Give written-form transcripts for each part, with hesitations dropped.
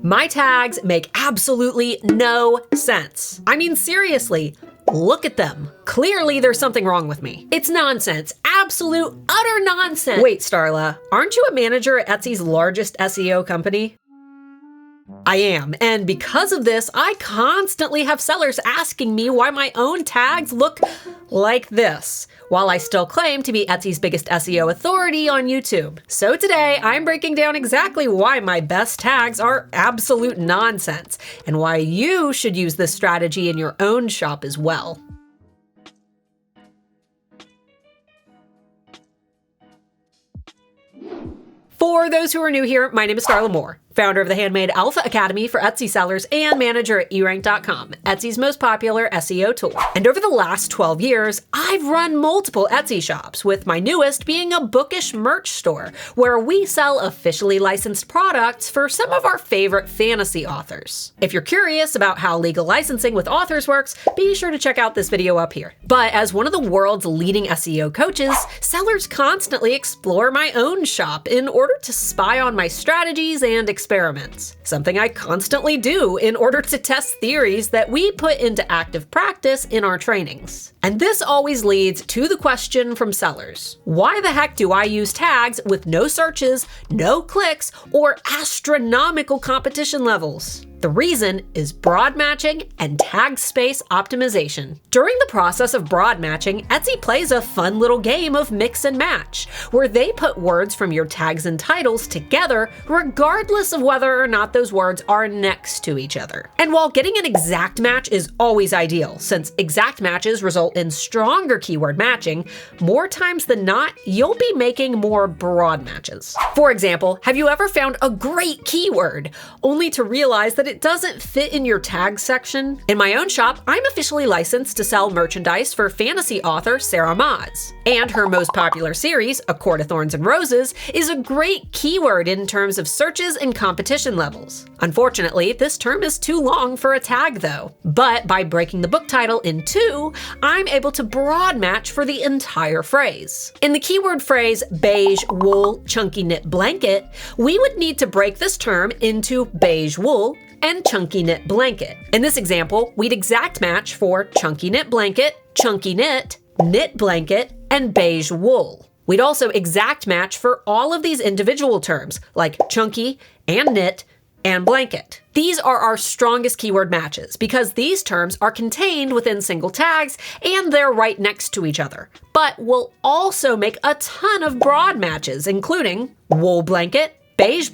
My tags make absolutely no sense. I mean, seriously, look at them. Clearly there's something wrong with me. It's nonsense. Absolute, utter nonsense. Wait, Starla, aren't you a manager at Etsy's largest SEO company? I am, and because of this, I constantly have sellers asking me why my own tags look like this, while I still claim to be Etsy's biggest SEO authority on YouTube. So today, I'm breaking down exactly why my best tags are absolute nonsense, and why you should use this strategy in your own shop as well. For those who are new here, my name is Starla Moore, founder of the Handmade Alpha Academy for Etsy sellers and manager at erank.com, Etsy's most popular SEO tool. And over the last 12 years, I've run multiple Etsy shops, with my newest being a bookish merch store, where we sell officially licensed products for some of our favorite fantasy authors. If you're curious about how legal licensing with authors works, be sure to check out this video up here. But as one of the world's leading SEO coaches, sellers constantly explore my own shop in order to spy on my strategies and experiments, something I constantly do in order to test theories that we put into active practice in our trainings. And this always leads to the question from sellers: why the heck do I use tags with no searches, no clicks, or astronomical competition levels? The reason is broad matching and tag space optimization. During the process of broad matching, Etsy plays a fun little game of mix and match, where they put words from your tags and titles together regardless of whether or not those words are next to each other. And while getting an exact match is always ideal, since exact matches result in stronger keyword matching, more times than not, you'll be making more broad matches. For example, have you ever found a great keyword only to realize that it doesn't fit in your tag section? In my own shop, I'm officially licensed to sell merchandise for fantasy author Sarah Maas, and her most popular series, A Court of Thorns and Roses, is a great keyword in terms of searches and competition levels. Unfortunately, this term is too long for a tag though. But by breaking the book title in two, I'm able to broad match for the entire phrase. In the keyword phrase beige wool chunky knit blanket, we would need to break this term into beige wool and chunky knit blanket. In this example, we'd exact match for chunky knit blanket, chunky knit blanket, and beige wool. We'd also exact match for all of these individual terms, like chunky and knit and blanket. These are our strongest keyword matches because these terms are contained within single tags and they're right next to each other. But we'll also make a ton of broad matches, including wool blanket, beige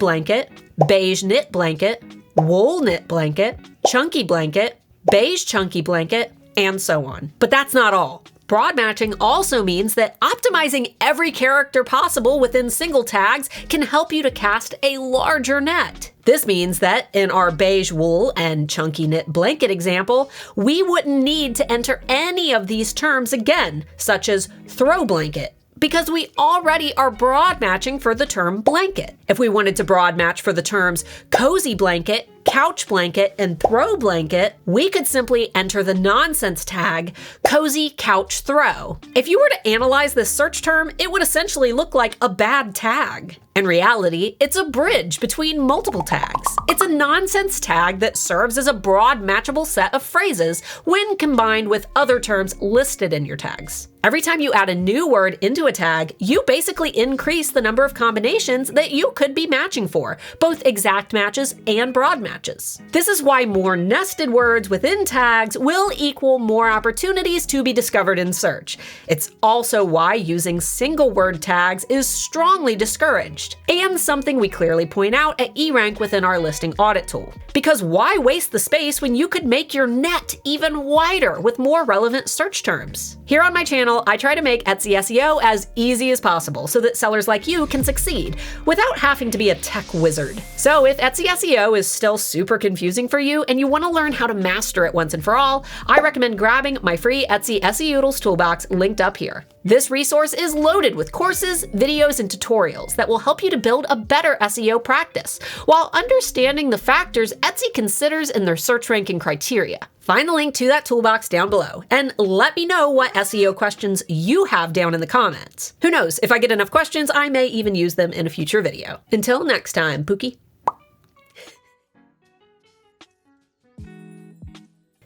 knit blanket, wool knit blanket, chunky blanket, beige chunky blanket, and so on. But that's not all. Broad matching also means that optimizing every character possible within single tags can help you to cast a larger net. This means that in our beige wool and chunky knit blanket example, we wouldn't need to enter any of these terms again, such as throw blanket, because we already are broad matching for the term blanket. If we wanted to broad match for the terms cozy blanket, couch blanket, and throw blanket, we could simply enter the nonsense tag cozy couch throw. If you were to analyze this search term, it would essentially look like a bad tag. In reality, it's a bridge between multiple tags. It's a nonsense tag that serves as a broad matchable set of phrases when combined with other terms listed in your tags. Every time you add a new word into a tag, you basically increase the number of combinations that you could be matching for, both exact matches and broad matches. This is why more nested words within tags will equal more opportunities to be discovered in search. It's also why using single word tags is strongly discouraged, and something we clearly point out at eRank within our listing audit tool. Because why waste the space when you could make your net even wider with more relevant search terms? Here on my channel, I try to make Etsy SEO as easy as possible so that sellers like you can succeed without having to be a tech wizard. So if Etsy SEO is still super confusing for you and you want to learn how to master it once and for all, I recommend grabbing my free Etsy SEO toolbox linked up here. This resource is loaded with courses, videos, and tutorials that will help you to build a better SEO practice while understanding the factors Etsy considers in their search ranking criteria. Find the link to that toolbox down below, and let me know what SEO questions you have down in the comments. Who knows, if I get enough questions, I may even use them in a future video. Until next time, Pookie.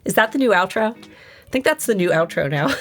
Is that the new outro? I think that's the new outro now.